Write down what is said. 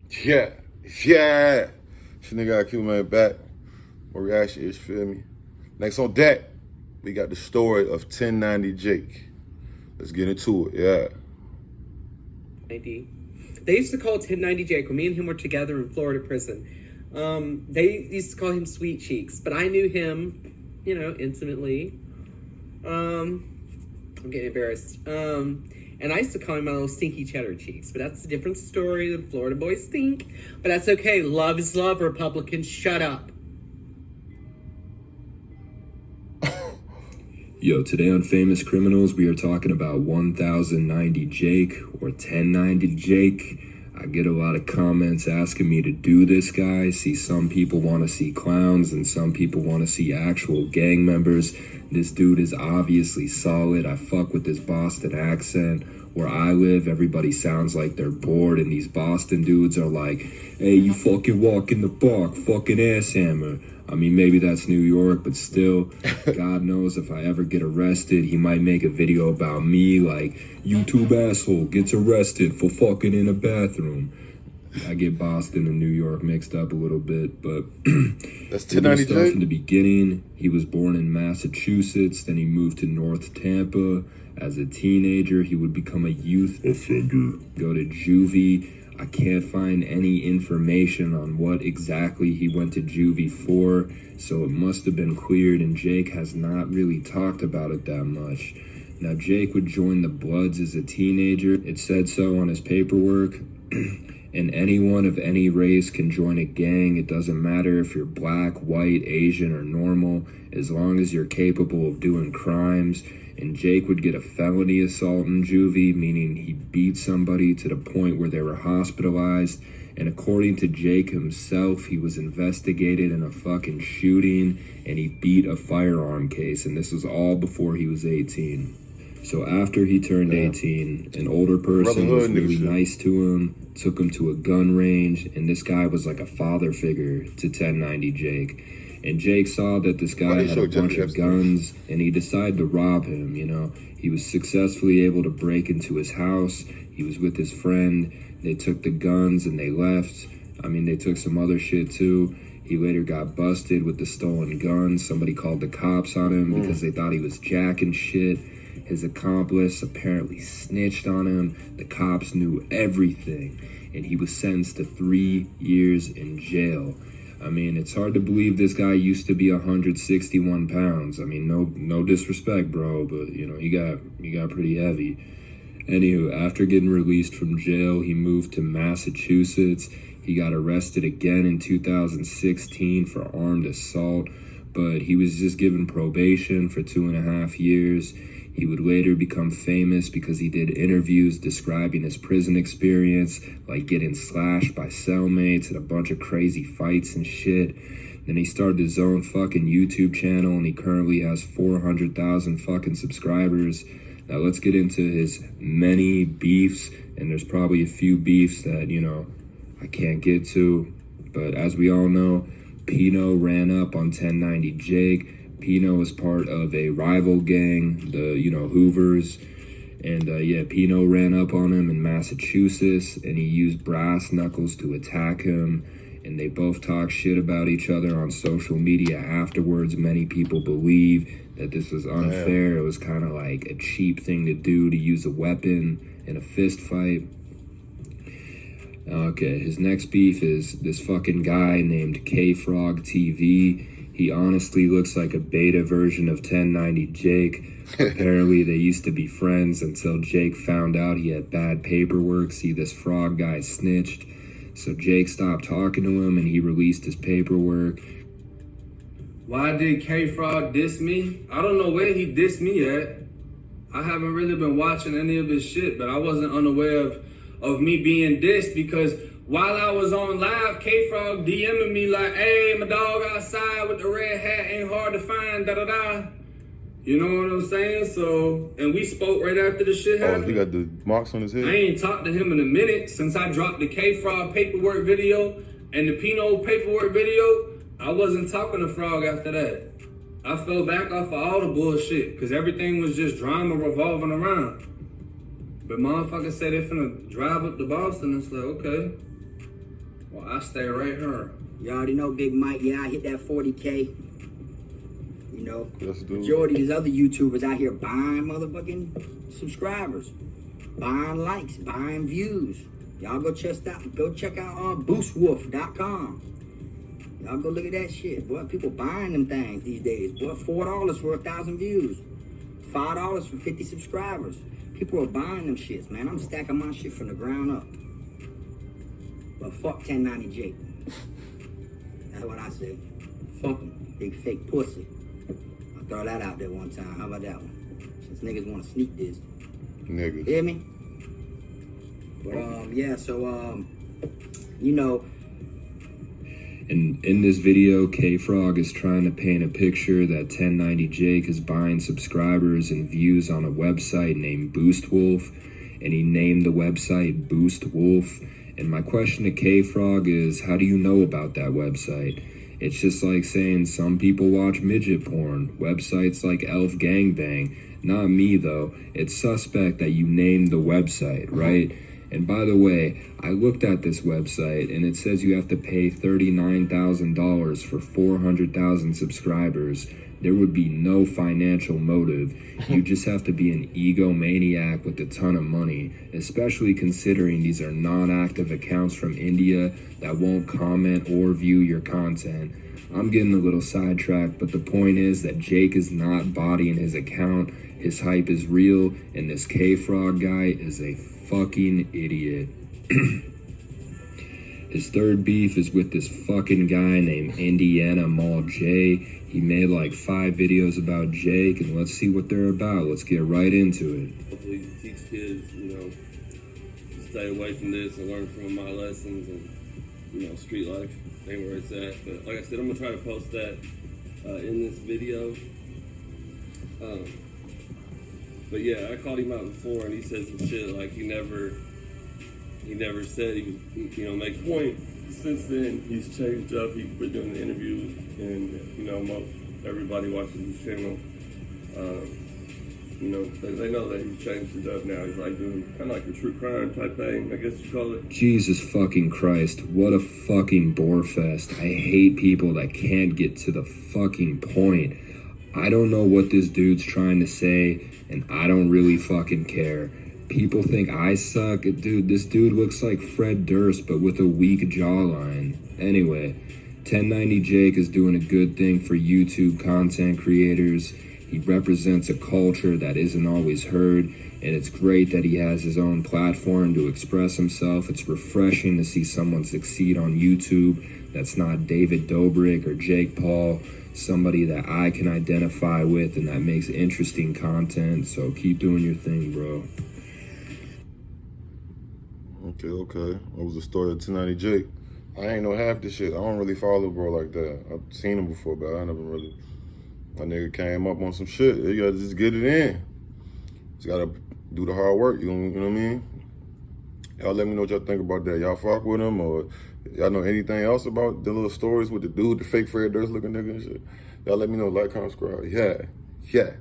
Yeah, yeah. This nigga got Q Man back. My reaction is, feel me? Next on deck, we got the story of 1090 Jake. Let's get into it, yeah. 90. They used to call 1090 Jake when me and him were together in Florida prison. They used to call him Sweet Cheeks, but I knew him, intimately. I'm getting embarrassed. And I used to call him my little stinky cheddar cheeks, but that's a different story than Florida boys stink. But that's okay. Love is love, Republicans. Shut up. Yo, today on Famous Criminals, we are talking about 1090 Jake or 1090 Jake. I get a lot of comments asking me to do this guy. See, some people want to see clowns and some people want to see actual gang members. This dude is obviously solid. I fuck with this Boston accent. Where I live, everybody sounds like they're bored, and these Boston dudes are like, hey, you fucking walk in the park, fucking ass hammer. I mean, maybe that's New York, but still, God knows if I ever get arrested, he might make a video about me like, YouTube asshole gets arrested for fucking in a bathroom. I get Boston and New York mixed up a little bit, but That's 1090 Jake? From the beginning, he was born in Massachusetts, then he moved to North Tampa. As a teenager, he would become a youth offender, go to juvie. I can't find any information on what exactly he went to juvie for, so it must have been cleared, and Jake has not really talked about it that much. Now, Jake would join the Bloods as a teenager. It said so on his paperwork. And anyone of any race can join a gang. It doesn't matter if you're black, white, Asian, or normal, as long as you're capable of doing crimes. And Jake would get a felony assault in juvie, meaning he beat somebody to the point where they were hospitalized. And according to Jake himself, he was investigated in a fucking shooting and he beat a firearm case. And this was all before he was 18. So after he turned 18, an older person was really nice to him, took him to a gun range, and this guy was like a father figure to 1090 Jake. And Jake saw that this guy had a bunch of guns, and he decided to rob him, He was successfully able to break into his house. He was with his friend. They took the guns and they left. I mean, they took some other shit too. He later got busted with the stolen guns. Somebody called the cops on him because they thought he was jacking shit. His accomplice apparently snitched on him. The cops knew everything, and he was sentenced to 3 years in jail. I mean, it's hard to believe this guy used to be 161 pounds. I mean, no disrespect, bro, but he got pretty heavy. Anywho, after getting released from jail, he moved to Massachusetts. He got arrested again in 2016 for armed assault, but he was just given probation for 2.5 years. He would later become famous because he did interviews describing his prison experience, like getting slashed by cellmates and a bunch of crazy fights and shit. Then he started his own fucking YouTube channel, and he currently has 400,000 fucking subscribers. Now let's get into his many beefs, and there's probably a few beefs that, I can't get to. But as we all know, Pino ran up on 1090 Jake. Pino was part of a rival gang, the Hoovers, and Pino ran up on him in Massachusetts, and he used brass knuckles to attack him, and they both talked shit about each other on social media afterwards. Many people believe that this was unfair. It was kind of like a cheap thing to do, to use a weapon in a fist fight. Okay, his next beef is this fucking guy named K-Frog TV. He honestly looks like a beta version of 1090 Jake. Apparently, they used to be friends until Jake found out he had bad paperwork. See, this frog guy snitched. So Jake stopped talking to him and he released his paperwork. Why did K-Frog diss me? I don't know where he dissed me at. I haven't really been watching any of his shit, but I wasn't unaware of me being dissed because while I was on live, K-Frog DMing me like, hey, my dog outside with the red hat ain't hard to find, da-da-da. You know what I'm saying? So, and we spoke right after the shit happened. Oh, he got the marks on his head? I ain't talked to him in a minute since I dropped the K-Frog paperwork video and the Pino paperwork video. I wasn't talking to Frog after that. I fell back off of all the bullshit because everything was just drama revolving around. But motherfuckers said they finna drive up to Boston. It's like, okay. Well, I stay right here. You already know Big Mike. Yeah, I hit that 40K. You know, Yes, dude. majority of these other YouTubers out here buying motherfucking subscribers, buying likes, buying views. Y'all go check out boostwolf.com. Y'all go look at that shit. Boy, people buying them things these days. Boy, $4 for 1,000 views. $5 for 50 subscribers. People are buying them shits, man. I'm stacking my shit from the ground up. But fuck 1090 Jake. That's what I say. Fuck him. Big fake pussy. I'll throw that out there one time. How about that one? Since niggas want to sneak this. Niggas. Hear me? But, yeah, so, you know, And in this video, K-Frog is trying to paint a picture that 1090 Jake is buying subscribers and views on a website named BoostWolf, and he named the website BoostWolf. And my question to K-Frog is, how do you know about that website? It's just like saying some people watch midget porn, websites like Elf Gangbang. Not me, though. It's suspect that you named the website, right? And by the way, I looked at this website and it says you have to pay $39,000 for 400,000 subscribers. There would be no financial motive. You just have to be an egomaniac with a ton of money, especially considering these are non-active accounts from India that won't comment or view your content. I'm getting a little sidetracked, but the point is that Jake is not bodying his account. His hype is real, and this K-Frog guy is a fucking idiot. His third beef is with this fucking guy named Indiana Mall J. He made like 5 videos about Jake, and let's see what they're about. Let's get right into it. Hopefully teach kids, you know, to stay away from this and learn from my lessons and, you know, street life ain't where it's at. But like I said, I'm gonna try to post that in this video. But yeah, I called him out before and he said some shit like he never said he would, you know, make a point. Since then, he's changed up. He's been doing the interviews, and you know, everybody watching his channel. You know, they know that he's changed it up now. He's like doing kind of like a true crime type thing, I guess you call it. Jesus fucking Christ, what a fucking bore fest. I hate people that can't get to the fucking point. I don't know what this dude's trying to say, and I don't really fucking care. People think I suck. Dude, this dude looks like Fred Durst, but with a weak jawline. Anyway, 1090 Jake is doing a good thing for YouTube content creators. He represents a culture that isn't always heard, and it's great that he has his own platform to express himself. It's refreshing to see someone succeed on YouTube that's not David Dobrik or Jake Paul, somebody that I can identify with and that makes interesting content. So keep doing your thing, bro. Okay. What was the story of 1090 Jake? I ain't know half this shit. I don't really follow bro like that. I've seen him before, but I never really. My nigga came up on some shit. You gotta just get it in. Just gotta do the hard work. You know what I mean? Y'all let me know what y'all think about that. Y'all fuck with him, or y'all know anything else about the little stories with the dude, the fake Fred Durst looking nigga and shit? Y'all let me know. Like, comment, subscribe. Yeah.